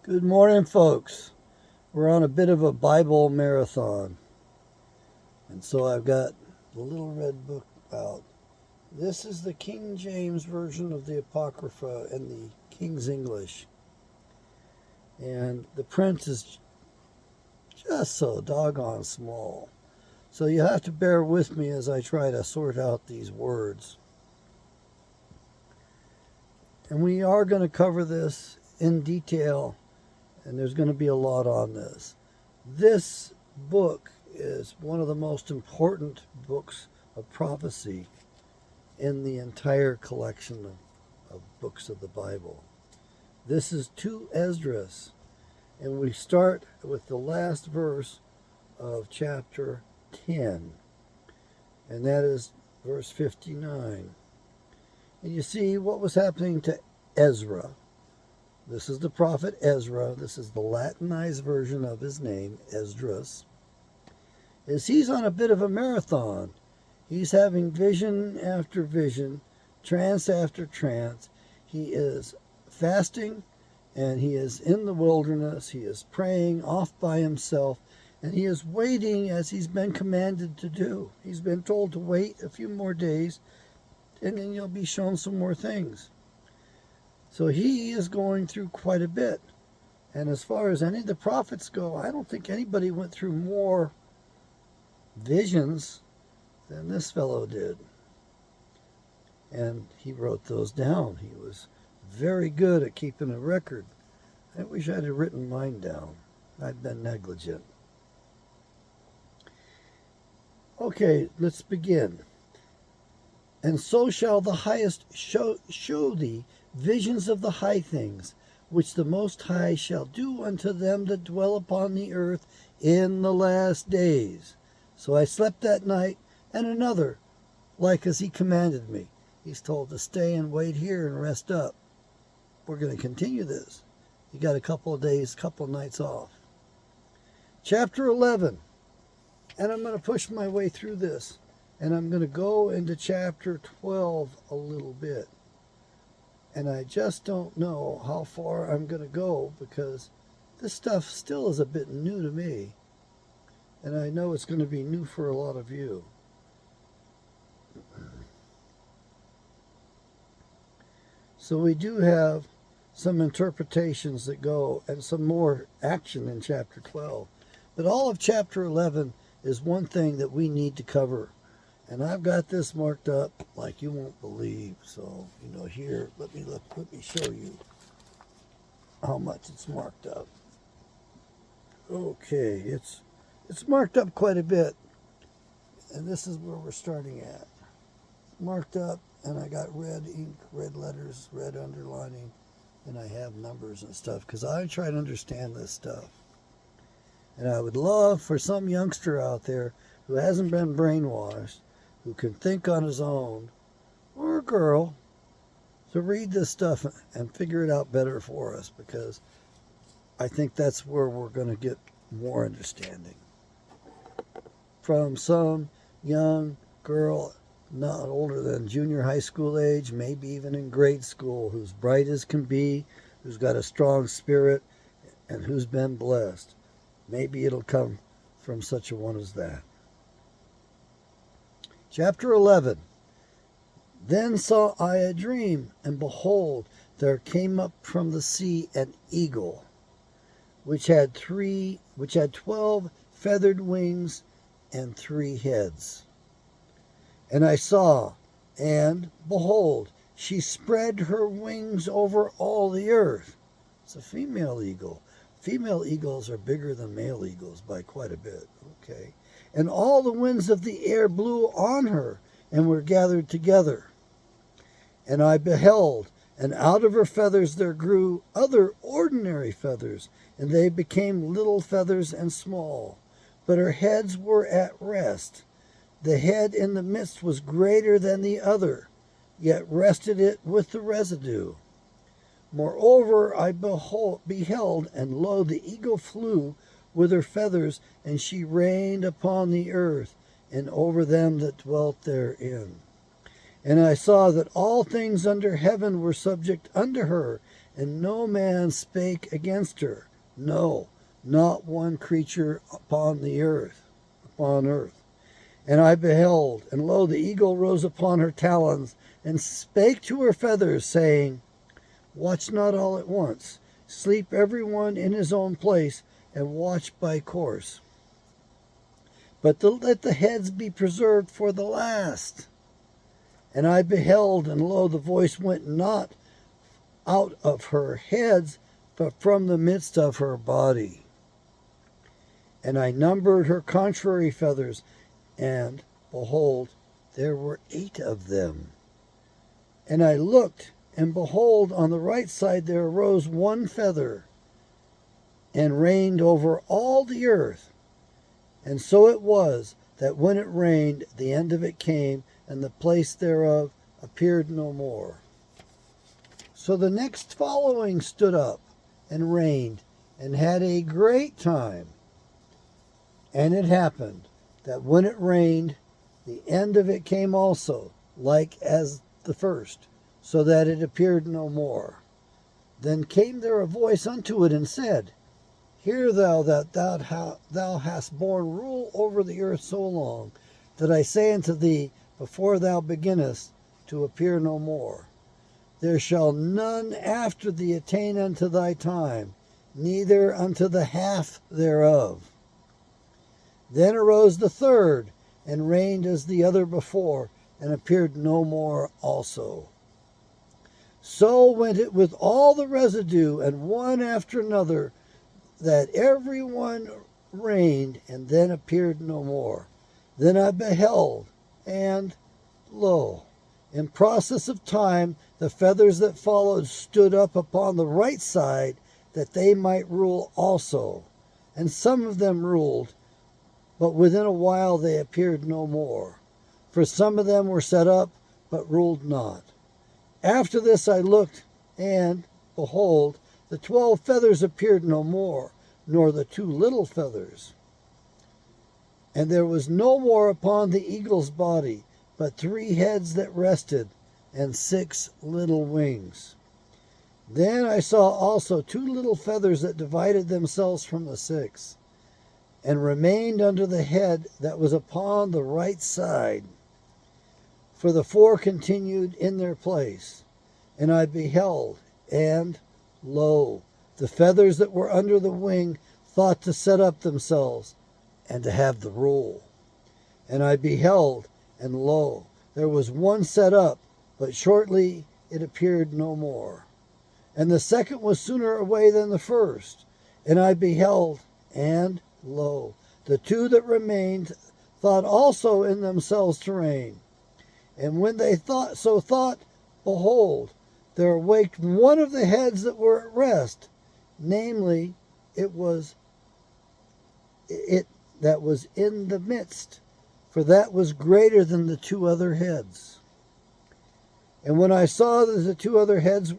Good morning, folks. We're on a bit of a Bible marathon. And so I've got the little red book out. This is the King James version of the Apocrypha in the King's English. And the print is just so doggone small. So you have to bear with me as I try to sort out these words. And we are going to cover this in detail, and there's going to be a lot on this. This book is one of the most important books of prophecy in the entire collection of books of the Bible. This is 2 Esdras, and we start with the last verse of chapter 10, and that is verse 59. And you see what was happening to Ezra. This is the prophet Ezra. This is the Latinized version of his name, Esdras. He's on a bit of a marathon. He's having vision after vision, trance after trance. He is fasting, and he is in the wilderness. He is praying off by himself, and he is waiting as he's been commanded to do. He's been told to wait a few more days, and then you'll be shown some more things. So he is going through quite a bit. And as far as any of the prophets go, I don't think anybody went through more visions than this fellow did. And he wrote those down. He was very good at keeping a record. I wish I'd have written mine down. I've been negligent. Okay, let's begin. And so shall the highest show thee visions of the high things, which the Most High shall do unto them that dwell upon the earth in the last days. So I slept that night, and another, like as he commanded me. He's told to stay and wait here and rest up. We're going to continue this. You got a couple of days, couple of nights off. Chapter 11. And I'm going to push my way through this. And I'm going to go into chapter 12 a little bit. And I just don't know how far I'm going to go because this stuff still is a bit new to me. And I know it's going to be new for a lot of you. So we do have some interpretations that go and some more action in chapter 12. But all of chapter 11 is one thing that we need to cover. And I've got this marked up like you won't believe. So, here, let me show you how much it's marked up. Okay, it's marked up quite a bit. And this is where we're starting at. Marked up, and I got red ink, red letters, red underlining, and I have numbers and stuff because I try to understand this stuff. And I would love for some youngster out there who hasn't been brainwashed, who can think on his own, or a girl, to read this stuff and figure it out better for us, because I think that's where we're going to get more understanding. From some young girl, not older than junior high school age, maybe even in grade school, who's bright as can be, who's got a strong spirit, and who's been blessed. Maybe it'll come from such a one as that. Chapter 11. Then saw I a dream, and behold, there came up from the sea an eagle, which had 12 feathered wings and 3 heads. And I saw, and behold, she spread her wings over all the earth. It's a female eagle. Female eagles are bigger than male eagles by quite a bit. Okay. And all the winds of the air blew on her, and were gathered together. And I beheld, and out of her feathers there grew other ordinary feathers, and they became little feathers and small. But her heads were at rest. The head in the midst was greater than the other, yet rested it with the residue. Moreover, I beheld, and lo, the eagle flew with her feathers, and she reigned upon the earth, and over them that dwelt therein. And I saw that all things under heaven were subject unto her, and no man spake against her. No, not one creature upon earth. And I beheld, and lo, the eagle rose upon her talons, and spake to her feathers, saying, Watch not all at once, sleep every one in his own place, and watch by course. But let the heads be preserved for the last. And I beheld, and lo, the voice went not out of her heads, but from the midst of her body. And I numbered her contrary feathers, and behold, there were 8 of them. And I looked, and behold, on the right side there arose one feather, and reigned over all the earth. And so it was, that when it rained, the end of it came, and the place thereof appeared no more. So the next following stood up, and reigned, and had a great time. And it happened, that when it rained, the end of it came also, like as the first, so that it appeared no more. Then came there a voice unto it, and said, Hear thou that thou hast borne rule over the earth so long, that I say unto thee, before thou beginnest to appear no more. There shall none after thee attain unto thy time, neither unto the half thereof. Then arose the third, and reigned as the other before, and appeared no more also. So went it with all the residue, and one after another, that every one reigned, and then appeared no more. Then I beheld, and lo, in process of time, the feathers that followed stood up upon the right side, that they might rule also. And some of them ruled, but within a while they appeared no more. For some of them were set up, but ruled not. After this I looked, and, behold, the 12 feathers appeared no more, nor the 2 little feathers. And there was no more upon the eagle's body, but 3 heads that rested, and 6 little wings. Then I saw also 2 little feathers that divided themselves from the 6, and remained under the head that was upon the right side. For the 4 continued in their place. And I beheld, and, lo, the feathers that were under the wing thought to set up themselves, and to have the rule. And I beheld, and lo, there was one set up, but shortly it appeared no more. And the second was sooner away than the first. And I beheld, and, lo, the 2 that remained thought also in themselves to reign. And when they thought, behold, there awaked one of the heads that were at rest, namely, it that was in the midst, for that was greater than the 2 other heads. And when I saw that the 2 other heads,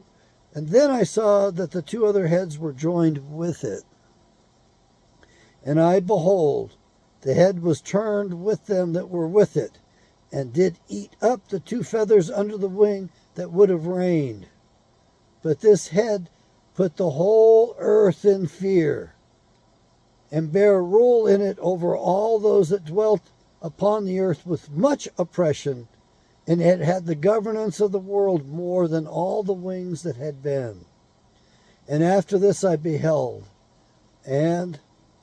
and then I saw that the 2 other heads were joined with it. And I behold, the head was turned with them that were with it, and did eat up the 2 feathers under the wing that would have reigned. But this head put the whole earth in fear, and bare rule in it over all those that dwelt upon the earth with much oppression, and it had the governance of the world more than all the wings that had been. And after this I beheld, and,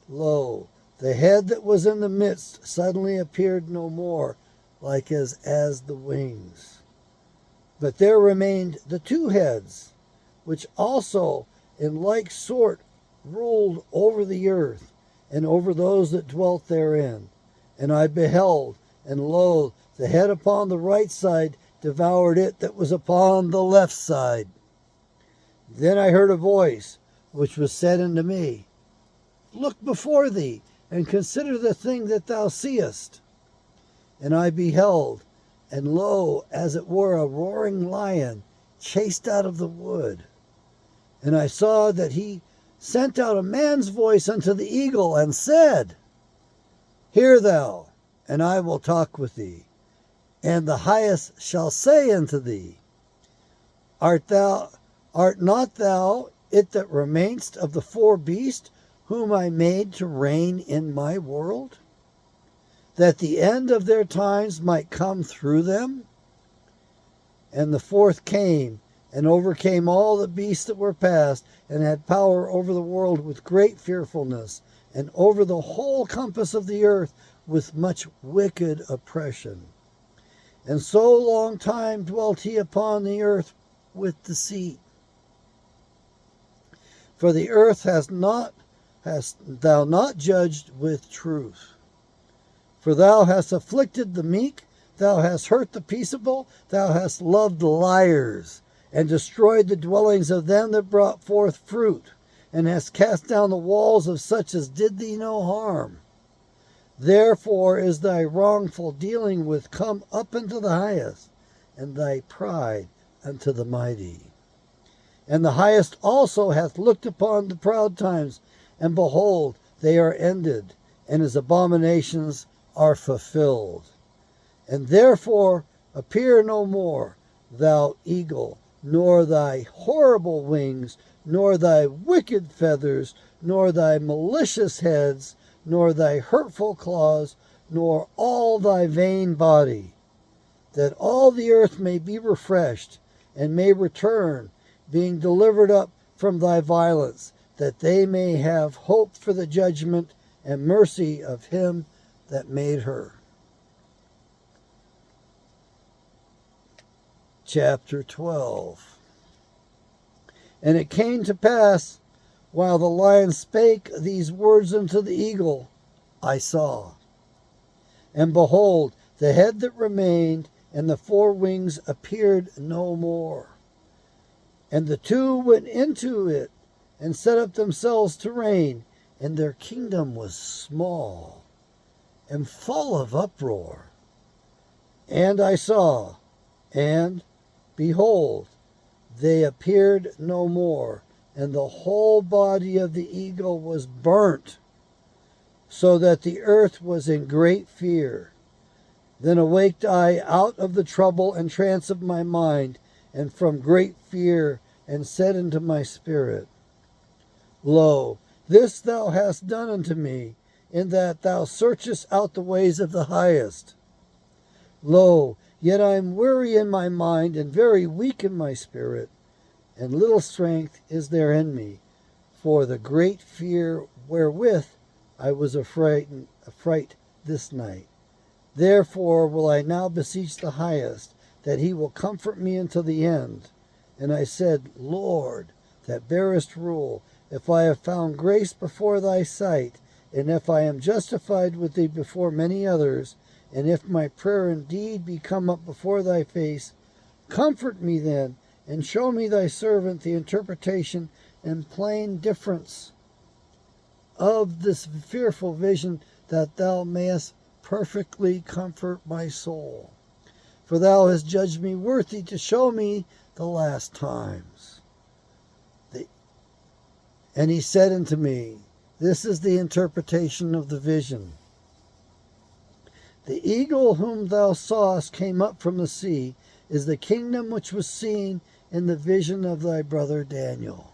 lo, the head that was in the midst suddenly appeared no more, like as the wings. But there remained the 2 heads, which also in like sort ruled over the earth, and over those that dwelt therein. And I beheld, and lo, the head upon the right side devoured it that was upon the left side. Then I heard a voice, which was said unto me, Look before thee, and consider the thing that thou seest. And I beheld, and lo, as it were a roaring lion, chased out of the wood. And I saw that he sent out a man's voice unto the eagle, and said, Hear thou, and I will talk with thee. And the highest shall say unto thee, Art thou Art not thou it that remainest of the four beasts, whom I made to reign in my world, that the end of their times might come through them? And the fourth came, and overcame all the beasts that were past, and had power over the world with great fearfulness, and over the whole compass of the earth with much wicked oppression. And so long time dwelt he upon the earth with deceit. For the earth hast thou not judged with truth. For thou hast afflicted the meek, thou hast hurt the peaceable, thou hast loved liars, and destroyed the dwellings of them that brought forth fruit, and hast cast down the walls of such as did thee no harm. Therefore is thy wrongful dealing with come up unto the highest, and thy pride unto the mighty. And the highest also hath looked upon the proud times, and behold, they are ended, and his abominations are fulfilled. And therefore appear no more, thou eagle, nor thy horrible wings, nor thy wicked feathers, nor thy malicious heads, nor thy hurtful claws, nor all thy vain body, that all the earth may be refreshed, and may return, being delivered up from thy violence, that they may have hope for the judgment and mercy of him that made her. Chapter 12. And it came to pass, while the lion spake these words unto the eagle, I saw. And behold, the head that remained, and the four wings appeared no more. And the two went into it, and set up themselves to reign, and their kingdom was small, and full of uproar. And I saw, and behold, they appeared no more, and the whole body of the eagle was burnt, so that the earth was in great fear. Then awaked I out of the trouble and trance of my mind, and from great fear, and said unto my spirit, Lo, this thou hast done unto me, in that thou searchest out the ways of the highest. Lo, yet I am weary in my mind, and very weak in my spirit, and little strength is there in me, for the great fear wherewith I was affright this night. Therefore will I now beseech the highest, that he will comfort me until the end. And I said, Lord, that bearest rule, if I have found grace before thy sight, and if I am justified with thee before many others, and if my prayer indeed be come up before thy face, comfort me then, and show me thy servant the interpretation and plain difference of this fearful vision, that thou mayest perfectly comfort my soul. For thou hast judged me worthy to show me the last times. And he said unto me, This is the interpretation of the vision. The eagle whom thou sawest came up from the sea is the kingdom which was seen in the vision of thy brother Daniel.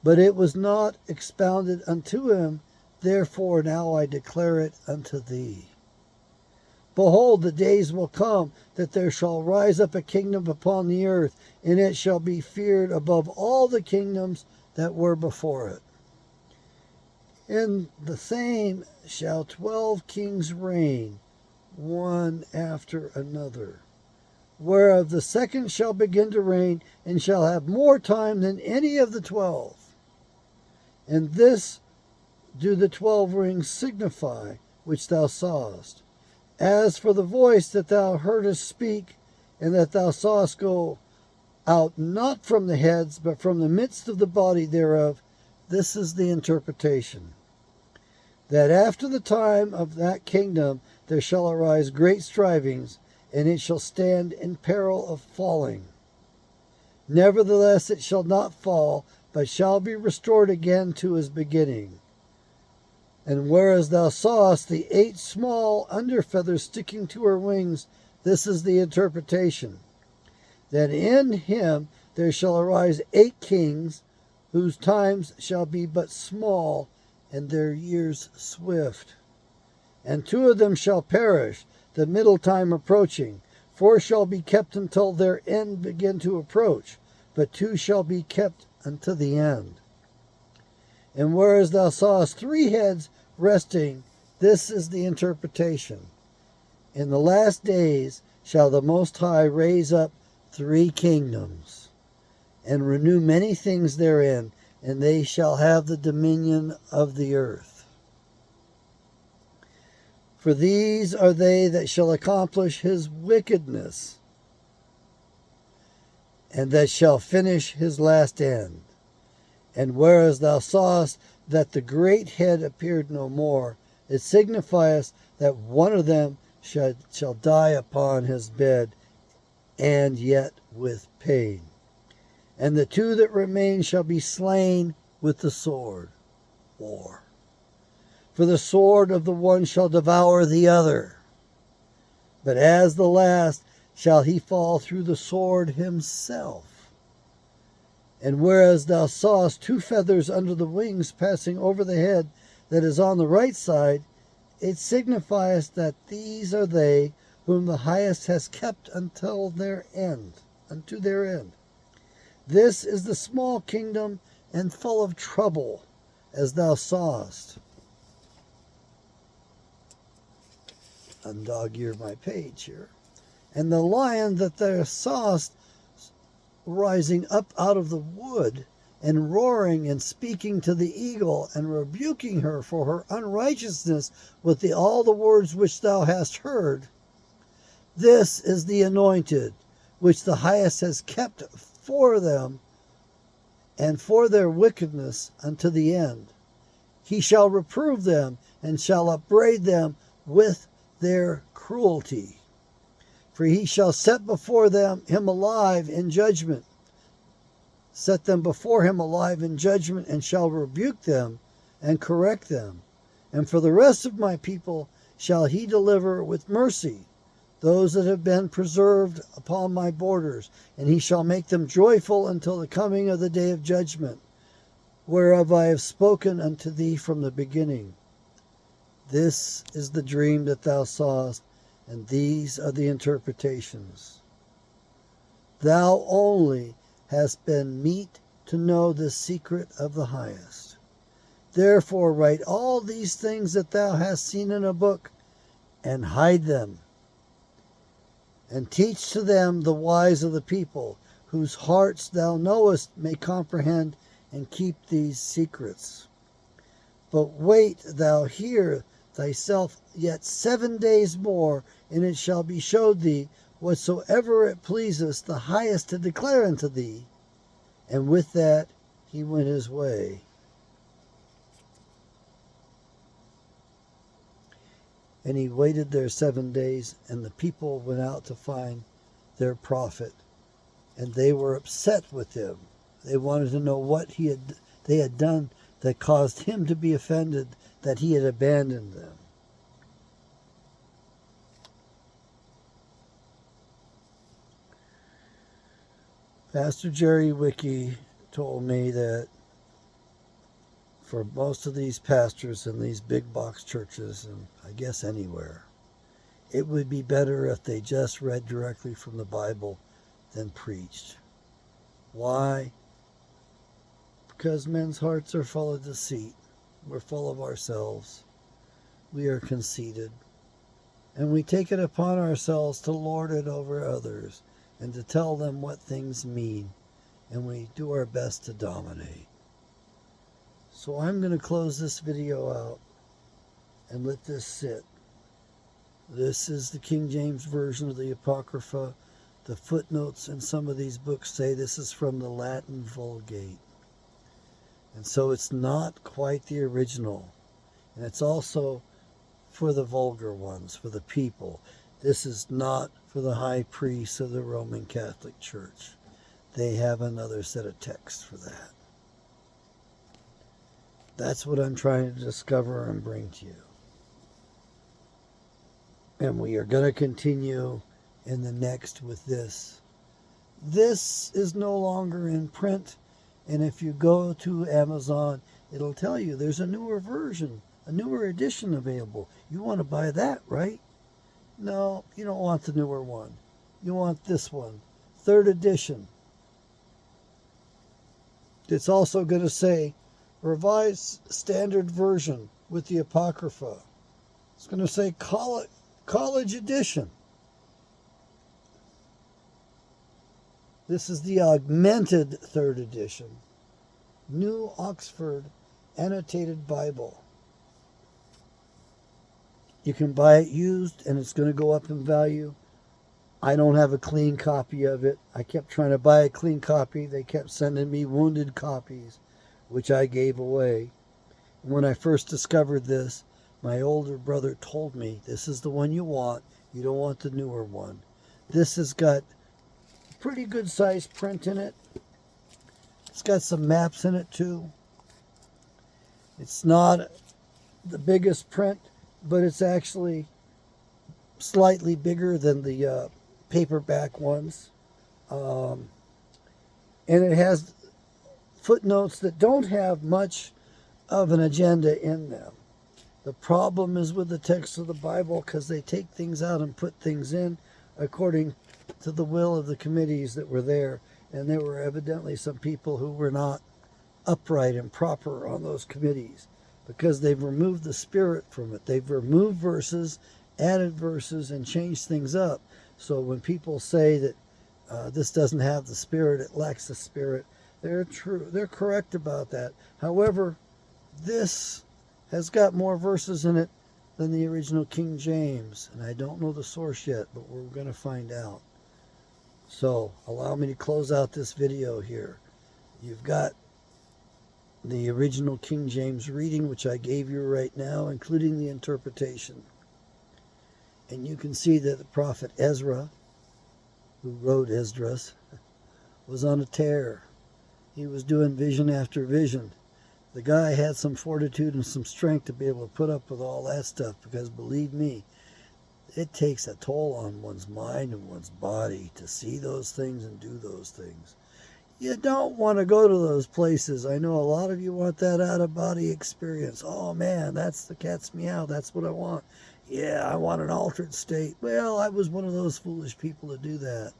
But it was not expounded unto him, therefore now I declare it unto thee. Behold, the days will come that there shall rise up a kingdom upon the earth, and it shall be feared above all the kingdoms that were before it. In the same shall 12 kings reign, one after another, whereof the second shall begin to reign, and shall have more time than any of the 12. And this do the 12 rings signify, which thou sawest. As for the voice that thou heardest speak, and that thou sawest go out not from the heads, but from the midst of the body thereof, this is the interpretation. That after the time of that kingdom there shall arise great strivings, and it shall stand in peril of falling. Nevertheless it shall not fall, but shall be restored again to his beginning. And whereas thou sawest the 8 small under feathers sticking to her wings, this is the interpretation. That in him there shall arise 8 kings, whose times shall be but small, and their years swift. And 2 of them shall perish, the middle time approaching. 4 shall be kept until their end begin to approach, but 2 shall be kept unto the end. And whereas thou sawest 3 heads resting, this is the interpretation. In the last days shall the Most High raise up 3 kingdoms, and renew many things therein, and they shall have the dominion of the earth. For these are they that shall accomplish his wickedness, and that shall finish his last end. And whereas thou sawest that the great head appeared no more, it signifieth that one of them shall die upon his bed, and yet with pain. And the 2 that remain shall be slain with the sword, war. For the sword of the one shall devour the other. But as the last shall he fall through the sword himself. And whereas thou sawest 2 feathers under the wings passing over the head that is on the right side, it signifies that these are they whom the highest has kept unto their end. This is the small kingdom, and full of trouble, as thou sawest. Undog-ear my page here. And the lion that thou sawest rising up out of the wood, and roaring and speaking to the eagle, and rebuking her for her unrighteousness with all the words which thou hast heard. This is the anointed, which the highest has kept for them, and for their wickedness unto the end. He shall reprove them, and shall upbraid them with their cruelty. For he shall set before them him alive in judgment. Set them before him alive in judgment, and shall rebuke them, and correct them. And for the rest of my people shall he deliver with mercy those that have been preserved upon my borders, and he shall make them joyful until the coming of the day of judgment, whereof I have spoken unto thee from the beginning. This is the dream that thou sawest, and these are the interpretations. Thou only hast been meet to know the secret of the highest. Therefore write all these things that thou hast seen in a book, and hide them, and teach to them the wise of the people, whose hearts thou knowest may comprehend and keep these secrets. But wait thou here thyself yet 7 days more, and it shall be showed thee whatsoever it pleaseth the highest to declare unto thee. And with that he went his way. And he waited there 7 days, and the people went out to find their prophet, and they were upset with him. They wanted to know what they had done that caused him to be offended that he had abandoned them. Pastor Jerry Wicke told me that for most of these pastors in these big box churches, and I guess anywhere, it would be better if they just read directly from the Bible than preached. Why? Because men's hearts are full of deceit. We're full of ourselves. We are conceited. And we take it upon ourselves to lord it over others and to tell them what things mean. And we do our best to dominate. So I'm going to close this video out and let this sit. This is the King James Version of the Apocrypha. The footnotes in some of these books say this is from the Latin Vulgate. And so it's not quite the original. And it's also for the vulgar ones, for the people. This is not for the high priests of the Roman Catholic Church. They have another set of texts for that. That's what I'm trying to discover and bring to you. And we are going to continue in the next with this. This is no longer in print, and if you go to Amazon, it'll tell you there's a newer version, a newer edition available. You want to buy that, right? No, you don't want the newer one. You want this one, 3rd edition. It's also going to say Revised Standard Version with the Apocrypha. It's going to say College Edition. This is the augmented 3rd edition. New Oxford Annotated Bible. You can buy it used and it's going to go up in value. I don't have a clean copy of it. I kept trying to buy a clean copy. They kept sending me wounded copies, which I gave away. When I first discovered this, my older brother told me, this is the one you want. You don't want the newer one. This has got pretty good sized print in it. It's got some maps in it too. It's not the biggest print, but it's actually slightly bigger than the paperback ones. And it has footnotes that don't have much of an agenda in them. The problem is with the text of the Bible, because they take things out and put things in according to the will of the committees that were there. And there were evidently some people who were not upright and proper on those committees, because they've removed the Spirit from it. They've removed verses, added verses, and changed things up. So when people say that this doesn't have the Spirit, it lacks the Spirit, they're true. They're correct about that. However, this has got more verses in it than the original King James, and I don't know the source yet, but we're going to find out. So allow me to close out this video here. You've got the original King James reading, which I gave you right now, including the interpretation. And you can see that the prophet Ezra, who wrote Esdras, was on a tear. He was doing vision after vision. The guy had some fortitude and some strength to be able to put up with all that stuff, because believe me, it takes a toll on one's mind and one's body to see those things and do those things. You don't want to go to those places. I know a lot of you want that out-of-body experience. Oh man, that's the cat's meow. That's what I want. Yeah, I want an altered state. Well, I was one of those foolish people to do that.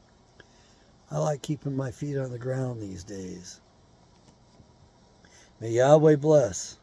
I like keeping my feet on the ground these days. May Yahweh bless.